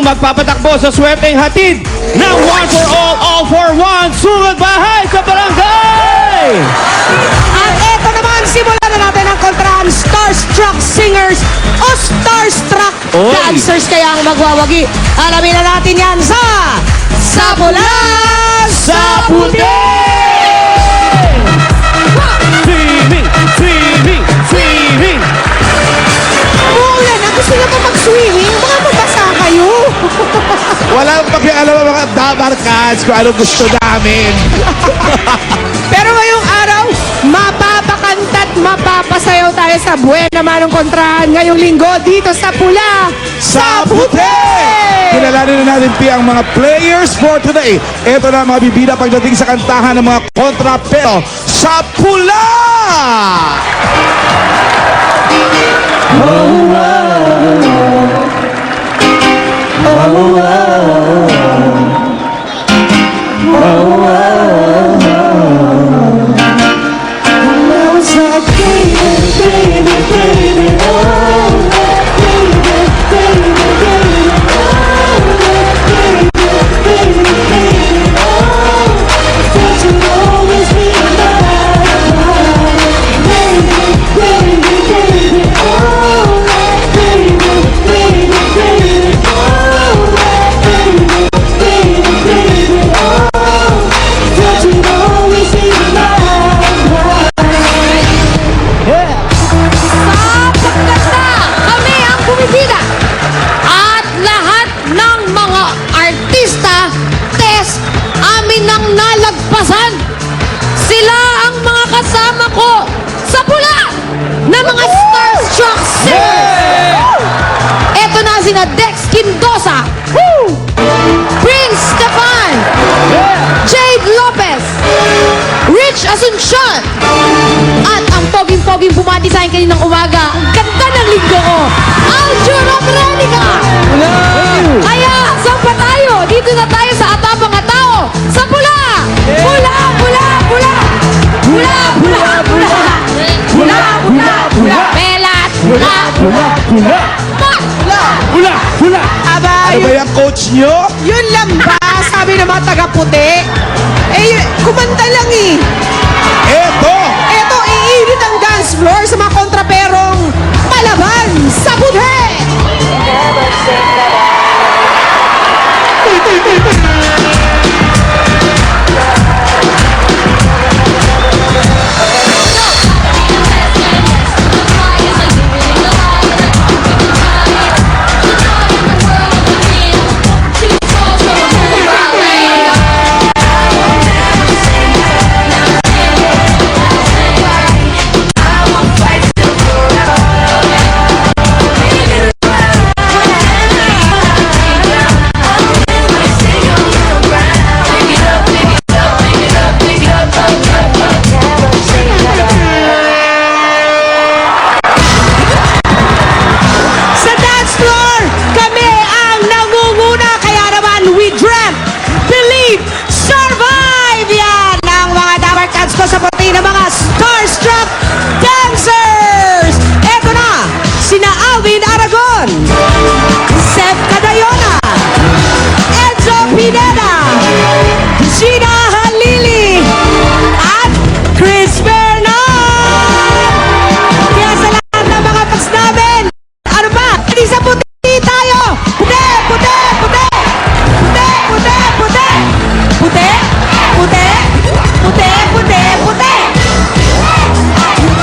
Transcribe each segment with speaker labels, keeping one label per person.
Speaker 1: magpapatakbo sa swerteng hatid ng One for All for One, Sugat Bahay sa Barangay!
Speaker 2: At eto naman, simulan na natin ang kontrahan, Starstruck Singers o Starstruck
Speaker 1: Oy.
Speaker 2: Dancers kaya ang magwawagi. Alamin na natin yan sa Pula
Speaker 1: Sa Puti! Swimming!
Speaker 2: Ulan, ang gusto niyo pa mag-swimming? Baka mabasa kayo.
Speaker 3: Wala akong pakialam ang mga dabarkads kung anong gusto namin.
Speaker 2: Pero ngayong araw, mapapakanta at mapapasayaw tayo sa Buena Manong Kontrahan ngayong linggo dito sa Pula
Speaker 3: Sa Puti! Kilalanin na natin ang mga players for today. Ito na ang mga bibida pagdating sa kantahan ng mga kontrapero sa Pula!
Speaker 2: Sila ang mga kasama ko sa Pula na mga Starstruck Singers. Eto na sina Dex Quindosa, Prince Stefan, Jade Lopez, Rich Asuncion, at ang poging-poging bumati sa akin kaninang umaga. Ang ganda ng linggo ko, Aljo Robranica. Kaya, saan pa tayo? Dito na tayo sa Atang Mga Tao, sa Pula! Pula! Pula! Pula! Pula! Pula! Pula! Pula! Pula! Pula! Pelat! Pula! Pula! Pula!
Speaker 1: Hula! Hula!
Speaker 2: Aba,
Speaker 3: Ano ba yung coach nyo?
Speaker 2: yun lang ba? Sabi ng mga taga-puti. Eh, kumanta lang eh.
Speaker 3: Eto!
Speaker 2: Eto, iinit ang dance floor sa mga kontraperong palaban sa puti. Sa dance floor, kami ang nangunguna. Kaya naman, we dream, believe, survive. Yan ang mga dapat cats ko sa puti ng mga Starstruck Dancers. Eto na, sina Alvin Aragon, Seth Cadayona, Enzo Pineda, Gina Halili, at Chris Bernal. Kaya sa lahat ng mga paks namin, ano ba? Hindi sa puti tayo! Puti! Puti! Puti! Puti! Puti! Puti! Puti! Puti! Puti! Puti! Puti!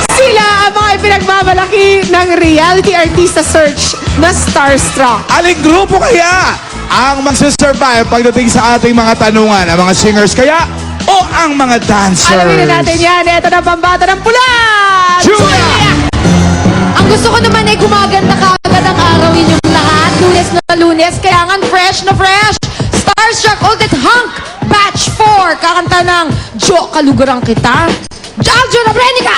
Speaker 2: Sila ang mga ipinagmamalaki ng reality artista search na Starstruck.
Speaker 3: Aling grupo kaya ang magsisurvive pagdating sa ating mga tanungan? Ang mga singers kaya o ang mga dancers?
Speaker 2: Alamin na natin yan. Ito na pambata ng Pula!
Speaker 3: Julia!
Speaker 2: Ang gusto ko naman ay gumaganda ka agad ang araw inyong lahat. Lunes na Lunes. Kaya nga fresh na fresh. Starstruck Ultimate Hunk Batch 4. Kakanta ng Jo, kalugarang kita. Aljo Robranica!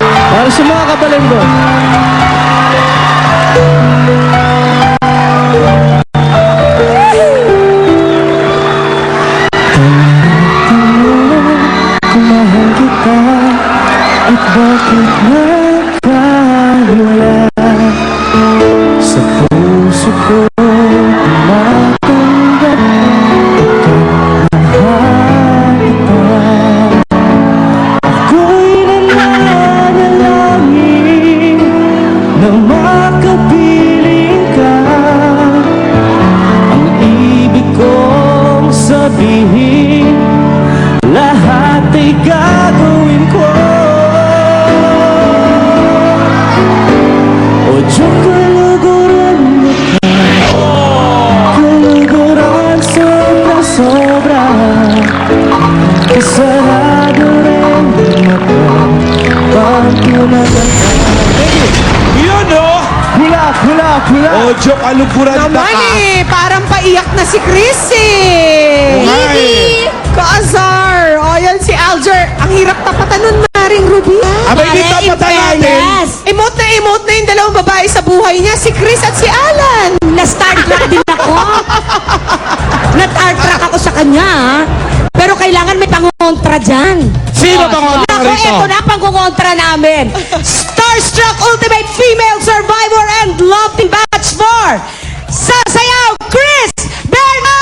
Speaker 1: Para sa mga kabalendo.
Speaker 4: Mahal kita at bakit nagkawala sa puso ko
Speaker 3: Ojo, kaluguran na
Speaker 2: Naman
Speaker 3: ka.
Speaker 2: parang paiyak na si Chris eh.
Speaker 3: Oo nga eh.
Speaker 2: Kaazar. O yan si Alger. Ang hirap tapatan nun, Maring Ruby.
Speaker 3: Abay, di tapatan natin.
Speaker 2: Emote na yung dalawang babae sa buhay niya, si Chris at si Alan.
Speaker 5: Na-Star Trek din ako. Na-Star Trek ako sa kanya, ha? Pero kailangan may pangontra dyan.
Speaker 3: Sino pangontra
Speaker 5: Ako,
Speaker 3: rito?
Speaker 5: eto na pangontra namin.
Speaker 2: Starstruck Ultimate Female Survivor and Love Team Batch 4. Sasayaw, Chris Bernal!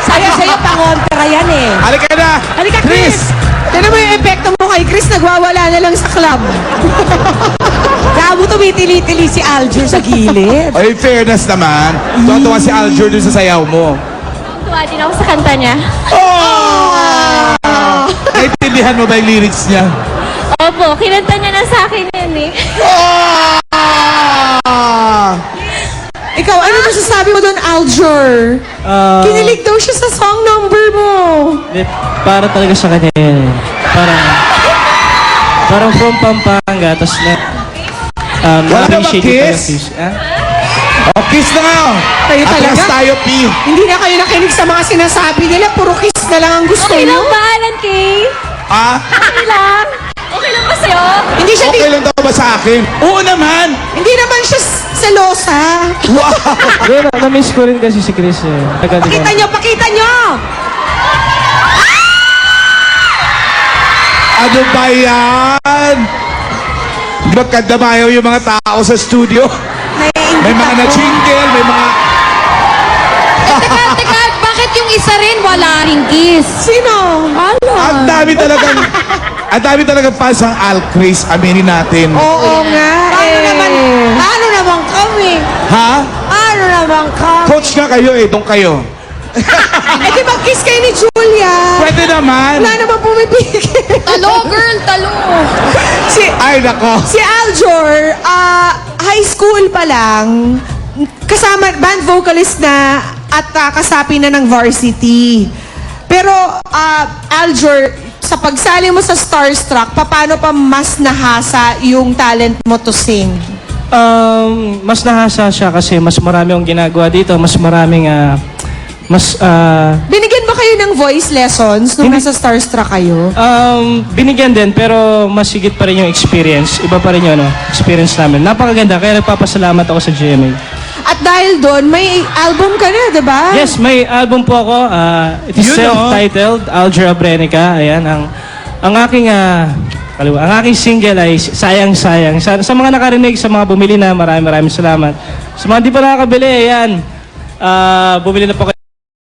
Speaker 5: Saya pangontra yan eh.
Speaker 3: Halika na.
Speaker 2: Halika, Chris! Tignan mo yung epekto mo kay Chris, nagwawala na lang sa club.
Speaker 5: Gabo tumitili-tili si Alger sa gilid.
Speaker 3: Ay, fairness naman. Tuwa si Alger dun sa sayaw mo.
Speaker 6: Tuwa din ako sa kanta niya.
Speaker 3: Oh! Naintindihan mo ba yung lyrics niya?
Speaker 6: Opo, kinanta niya na sa akin yan eh.
Speaker 3: Oh!
Speaker 2: Ikaw, ano masasabi mo doon, Alger? Kinilig daw siya sa song number mo.
Speaker 7: Para talaga sa kanya yan eh. Parang from Pampanga, tapos na
Speaker 3: Wala na ba
Speaker 7: na-appreciate ko
Speaker 3: kiss?
Speaker 7: yung fish. Ah?
Speaker 3: Oh, kiss na nga.
Speaker 2: Kayo
Speaker 3: Atras
Speaker 2: talaga?
Speaker 3: tayo, P.
Speaker 2: Hindi na kayo nakinig sa mga sinasabi nila, puro kiss na lang ang gusto
Speaker 6: Okay lang
Speaker 2: niyo.
Speaker 6: ba, Alan Kay?
Speaker 3: Ah?
Speaker 6: Okay lang? Okay lang ba sa'yo?
Speaker 2: Hindi siya,
Speaker 3: Okay lang daw ba sa akin? Oo naman.
Speaker 2: hindi naman siya selosa.
Speaker 3: Wow!
Speaker 7: Pero na-miss ko rin kasi si Chris eh.
Speaker 2: Pakita nyo, pakita nyo!
Speaker 3: Ano ba yan? Magkandamayaw yung mga tao sa studio. May mga na-jingle, may mga...
Speaker 5: Teka, bakit yung isa rin wala ring kiss?
Speaker 2: Sino?
Speaker 3: Ang dami talagang... Ang dami talagang fans ang Al Chris. Aminin natin.
Speaker 2: Oo nga
Speaker 5: Paano naman kami?
Speaker 3: Ha?
Speaker 5: Paano naman kami?
Speaker 3: Coach nga kayo eh. Doon kayo.
Speaker 2: Eh di mag-kiss kayo ni Julia.
Speaker 3: Pwede naman.
Speaker 2: Wala naman pumipigil.
Speaker 5: Talo, girl, talo.
Speaker 3: Ay, nako.
Speaker 2: Si Aljor, high school pa lang, kasama, band vocalist na at kasapi na ng varsity. Pero, Aljor, sa pagsali mo sa Starstruck, paano pa mas nahasa yung talent mo to sing?
Speaker 7: Mas nahasa siya kasi mas marami akong ginagawa dito. Mas maraming...
Speaker 2: Binigyan ba kayo ng voice lessons nung nasa Starstruck kayo?
Speaker 7: binigyan din, pero mas higit pa rin yung experience. Iba pa rin yung experience namin. Napakaganda, kaya nagpapasalamat ako sa GMA.
Speaker 2: At dahil doon, may album ka na, di ba?
Speaker 7: Yes, may album po ako. It is
Speaker 3: Yun,
Speaker 7: self-titled, Alger Abrenica. Ayan, ang aking single ay Sayang-Sayang. Sa mga nakarinig, sa mga bumili na, maraming salamat. Sa mga di pa nakakabili, ayan, bumili na po kayo.